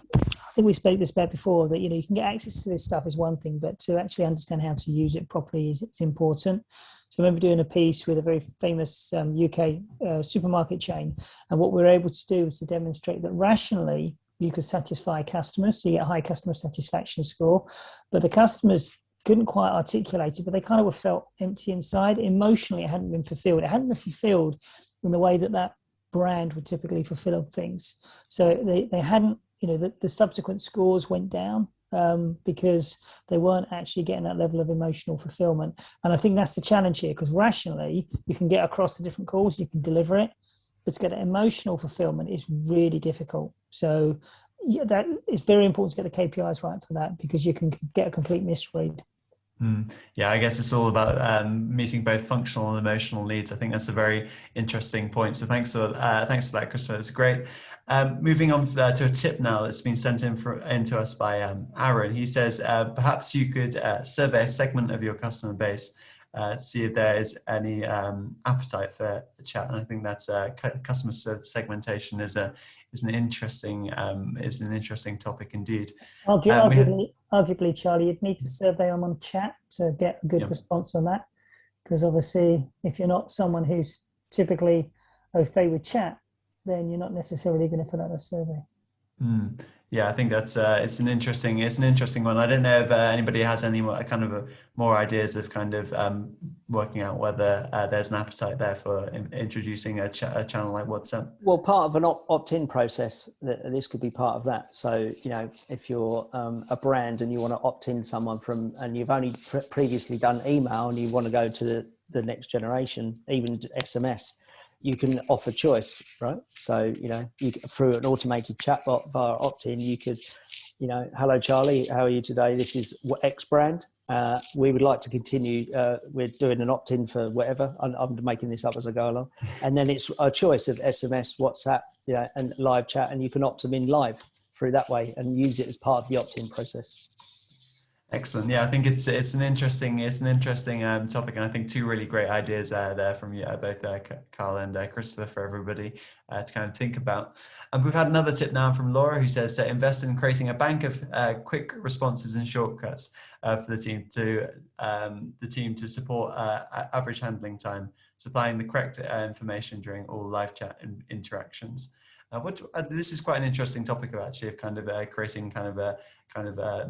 think we spoke this about before, that you can get access to this stuff is one thing, but to actually understand how to use it properly it's important. So I remember doing a piece with a very famous UK supermarket chain, and what we were able to do was to demonstrate that rationally you could satisfy customers, so you get a high customer satisfaction score, but the customers couldn't quite articulate it, but they kind of felt empty inside. Emotionally, it hadn't been fulfilled. It hadn't been fulfilled in the way that brand would typically fulfill things. So they hadn't, the subsequent scores went down because they weren't actually getting that level of emotional fulfillment. And I think that's the challenge here, because rationally, you can get across the different calls, you can deliver it, but to get that emotional fulfillment is really difficult. So yeah, that is very important to get the KPIs right for that, because you can get a complete misread. Yeah, I guess it's all about meeting both functional and emotional needs. I think that's a very interesting point. So thanks for that, Christopher. It's great. Moving on to a tip now that's been sent into us by Aaron. He says, perhaps you could survey a segment of your customer base, see if there is any appetite for the chat. And I think that's customer segmentation is an interesting topic indeed. Arguably, Charlie, you'd need to survey them on chat to get a good response on that, because obviously, if you're not someone who's typically au fait with chat, then you're not necessarily going to fill out a survey. Yeah, I think that's it's an interesting one. I don't know if anybody has any more ideas of working out whether there's an appetite there for introducing a channel like WhatsApp. Well, part of an opt-in process, this could be part of that. So if you're a brand and you want to opt in someone and you've only previously done email and you want to go to the next generation, even SMS, you can offer choice, right? So, through an automated chatbot via opt-in, you could, hello, Charlie, how are you today? This is X brand. We would like to continue. We're doing an opt-in for whatever. I'm making this up as I go along. And then it's a choice of SMS, WhatsApp, and live chat, and you can opt them in live through that way and use it as part of the opt-in process. Excellent. Yeah, I think it's an interesting topic, and I think two really great ideas there from both Karl and Christopher for everybody to think about. And we've had another tip now from Laura, who says to invest in creating a bank of quick responses and shortcuts for the team to support average handling time, supplying the correct information during all live chat interactions. This is quite an interesting topic of creating a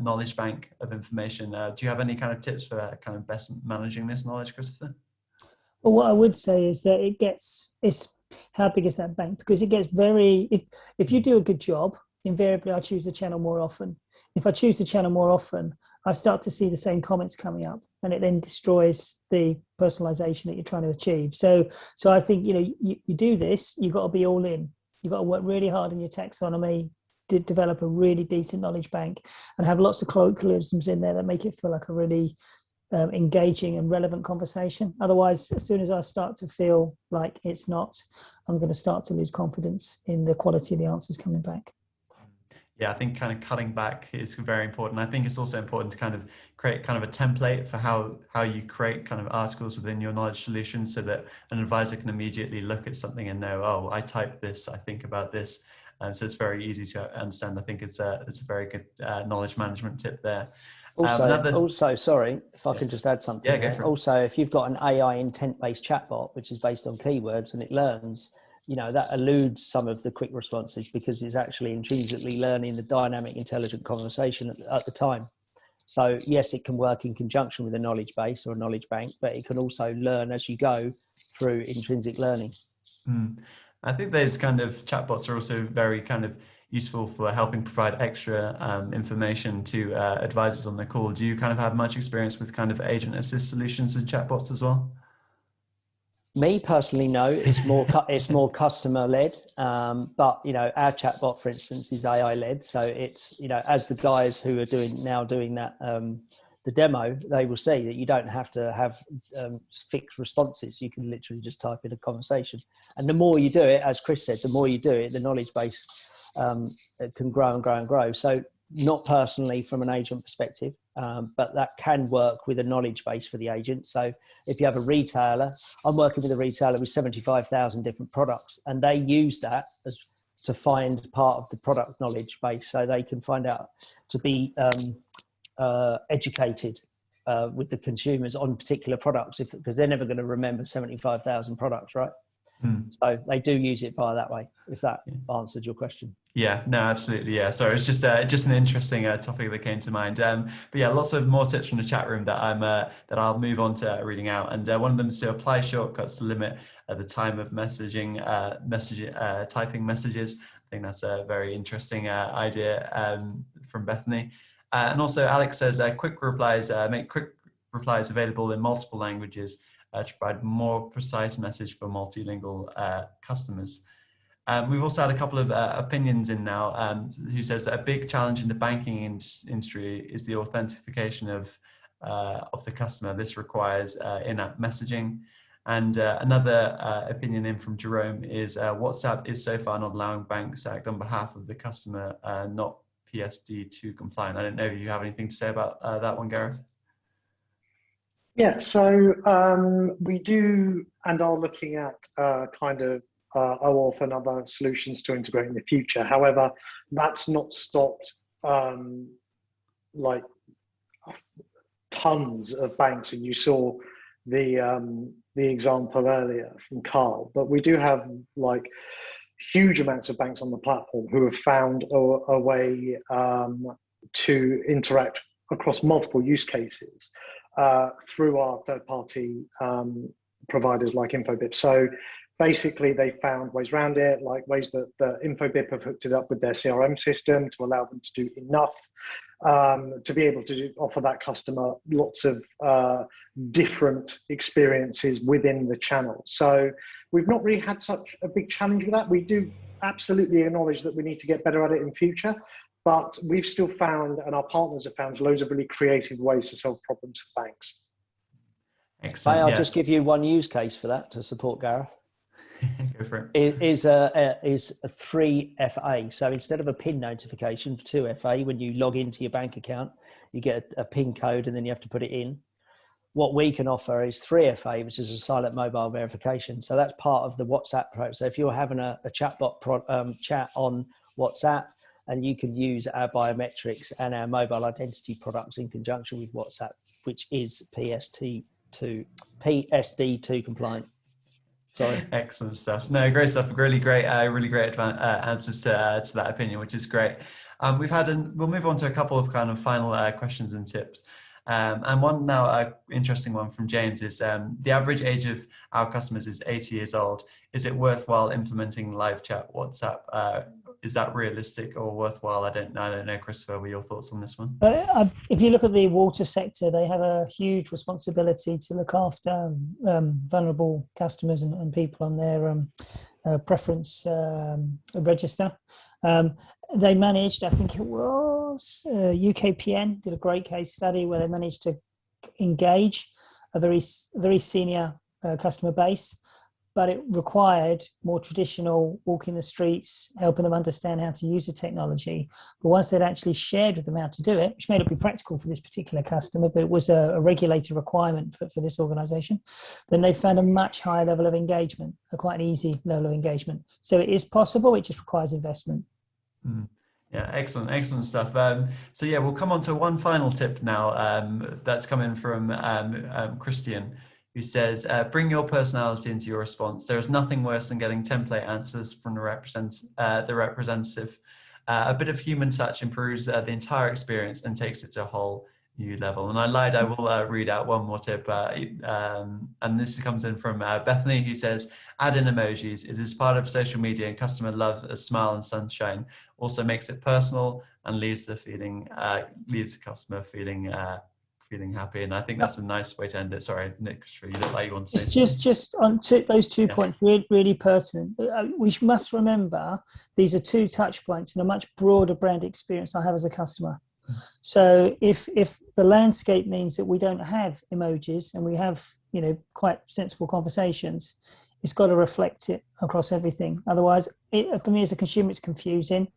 knowledge bank of information. Do you have any tips for best managing this knowledge, Christopher? Well, what I would say is that it's how big is that bank? Because it gets if you do a good job, invariably I choose the channel more often. If I choose the channel more often, I start to see the same comments coming up. and it then destroys the personalization that you're trying to achieve. So I think, you do this, you've got to be all in. You've got to work really hard in your taxonomy, to develop a really decent knowledge bank, and have lots of colloquialisms in there that make it feel like a really engaging and relevant conversation. Otherwise, as soon as I start to feel like it's not, I'm going to start to lose confidence in the quality of the answers coming back. Yeah, I think kind of cutting back is very important. I think it's also important to kind of create kind of a template for how you create kind of articles within your knowledge solution, so that an advisor can immediately look at something and know, oh, I typed this, I think about this. So it's very easy to understand. I think it's a very good knowledge management tip there. Also, sorry, if I can just add something. Yeah, go for it. Also, if you've got an AI intent-based chatbot, which is based on keywords and it learns, that eludes some of the quick responses, because it's actually intrinsically learning the dynamic, intelligent conversation at the time. So yes, it can work in conjunction with a knowledge base or a knowledge bank, but it can also learn as you go through intrinsic learning. I think those kind of chatbots are also very kind of useful for helping provide extra information to advisors on the call. Do you kind of have much experience with kind of agent assist solutions and chatbots as well? Me personally, no. It's more customer led. But our chatbot, for instance, is AI led. So it's as the guys who are doing that the demo, they will see that you don't have to have fixed responses. You can literally just type in a conversation. And the more you do it, as Chris said, the more you do it, the knowledge base can grow and grow and grow. So not personally from an agent perspective, but that can work with a knowledge base for the agent. So if you have a retailer, I'm working with a retailer with 75,000 different products, and they use that to find part of the product knowledge base, so they can find out to be educated with the consumers on particular products, because they're never going to remember 75,000 products, right? So they do use it via that way, if that answered your question. Yeah, no, absolutely. Yeah. So it's just an interesting topic that came to mind. But yeah, lots of more tips from the chat room that I'll move on to reading out. And one of them is to apply shortcuts to limit the time of typing messages. I think that's a very interesting idea from Bethany. And also Alex says make quick replies available in multiple languages to provide more precise message for multilingual customers. We've also had a couple of opinions in now who says that a big challenge in the banking industry is the authentication of the customer. This requires in-app messaging. And another opinion in from Jerome is WhatsApp is so far not allowing banks to act on behalf of the customer, not PSD2 compliant. I don't know if you have anything to say about that one, Gareth. Yeah, so we do and are looking at kind of OAuth and other solutions to integrate in the future. However, that's not stopped like tons of banks, and you saw the example earlier from Karl. But we do have like huge amounts of banks on the platform who have found a way to interact across multiple use cases through our third-party providers like InfoBip. So basically, they found ways around it, like ways that the InfoBip have hooked it up with their CRM system to allow them to do enough to be able to offer that customer lots of different experiences within the channel. So we've not really had such a big challenge with that. We do absolutely acknowledge that we need to get better at it in future. But we've still found, and our partners have found, loads of really creative ways to solve problems for banks. Excellent. I'll just give you one use case for that to support Gareth. Go for it. It is a 3FA. So instead of a PIN notification for 2FA, when you log into your bank account, you get a PIN code and then you have to put it in. What we can offer is 3FA, which is a silent mobile verification. So that's part of the WhatsApp Pro. So if you're having a chatbot chat on WhatsApp, and you can use our biometrics and our mobile identity products in conjunction with WhatsApp, which is PSD2 compliant. Sorry. Excellent stuff. No, great stuff. Really great answers to that opinion, which is great. We'll move on to a couple of kind of final questions and tips. And one now interesting one from James is the average age of our customers is 80 years old. Is it worthwhile implementing live chat WhatsApp is that realistic or worthwhile? I don't know, Christopher, what are your thoughts on this one? If you look at the water sector, they have a huge responsibility to look after vulnerable customers and people on their preference register. They managed, I think it was UKPN did a great case study where they managed to engage a very senior customer base, but it required more traditional walking the streets, helping them understand how to use the technology. But once they'd actually shared with them how to do it, which may not be practical for this particular customer, but it was a regulated requirement for this organization, then they found a much higher level of engagement, quite an easy level of engagement. So it is possible, it just requires investment. Yeah, excellent stuff. So yeah, we'll come on to one final tip now. That's coming from Christian, who says, bring your personality into your response. There is nothing worse than getting template answers from the representative. A bit of human touch improves the entire experience and takes it to a whole new level. And I lied, I will read out one more tip. And this comes in from Bethany, who says, add in emojis. It is part of social media and customer love a smile and sunshine. Also makes it personal and leaves the customer feeling happy. And I think that's a nice way to end it. Sorry, Nick, you look like you want to say something. Just on those 2 points, really pertinent. We must remember these are 2 touch points in a much broader brand experience I have as a customer. So if the landscape means that we don't have emojis and we have, quite sensible conversations, it's got to reflect it across everything. Otherwise, for me as a consumer, it's confusing,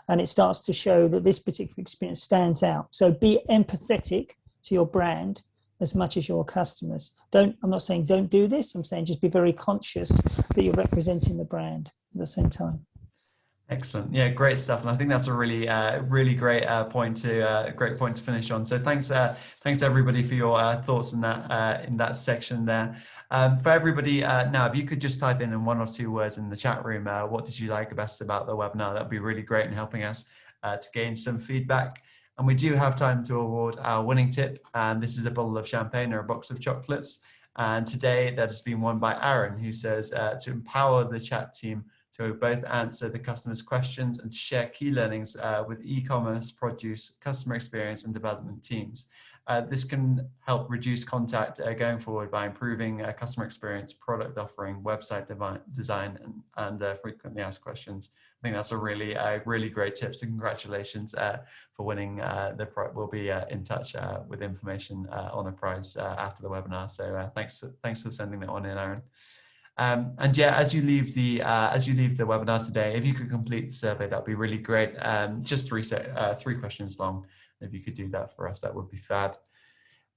and it starts to show that this particular experience stands out. So be empathetic to your brand as much as your customers. I'm not saying don't do this. I'm saying just be very conscious that you're representing the brand at the same time. Excellent. Yeah, great stuff. And I think that's a really great point to finish on. So thanks everybody for your thoughts in that section there. For everybody now, if you could just type in 1 or 2 words in the chat room, what did you like best about the webinar? That'd be really great in helping us to gain some feedback. And we do have time to award our winning tip. And this is a bottle of champagne or a box of chocolates. And today that has been won by Aaron, who says to empower the chat team to both answer the customer's questions and to share key learnings with e-commerce, produce, customer experience and development teams. This can help reduce contact going forward by improving customer experience, product offering, website design, and frequently asked questions. I think that's a really great tip. So congratulations for winning the prize. We'll be in touch with information on a prize after the webinar. So thanks for sending that one in, Aaron. And yeah, as you leave the webinar today, if you could complete the survey, that'd be really great. Just three questions long. If you could do that for us, that would be fab.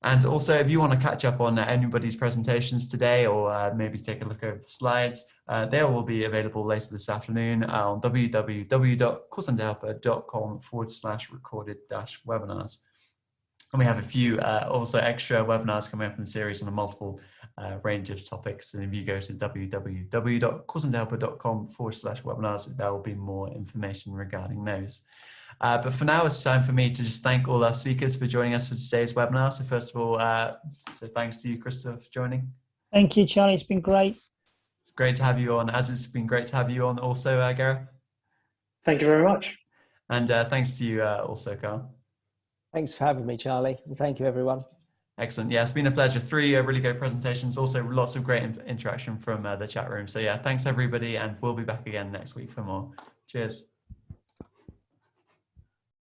And also, if you want to catch up on anybody's presentations today, or maybe take a look over the slides, they will be available later this afternoon on www.callcenterhelper.com/recorded-webinars. And we have a few also extra webinars coming up in the series on a multiple range of topics. And if you go to www.callcenterhelper.com/webinars, there will be more information regarding those. But for now, it's time for me to just thank all our speakers for joining us for today's webinar. So first of all, so thanks to you, Christopher, for joining. Thank you, Charlie. It's been great. It's great to have you on, as it's been great to have you on also, Gareth. Thank you very much. And thanks to you also, Karl. Thanks for having me, Charlie. And thank you, everyone. Excellent. Yeah, it's been a pleasure. 3 really good presentations. Also, lots of great interaction from the chat room. So yeah, thanks everybody. And we'll be back again next week for more. Cheers.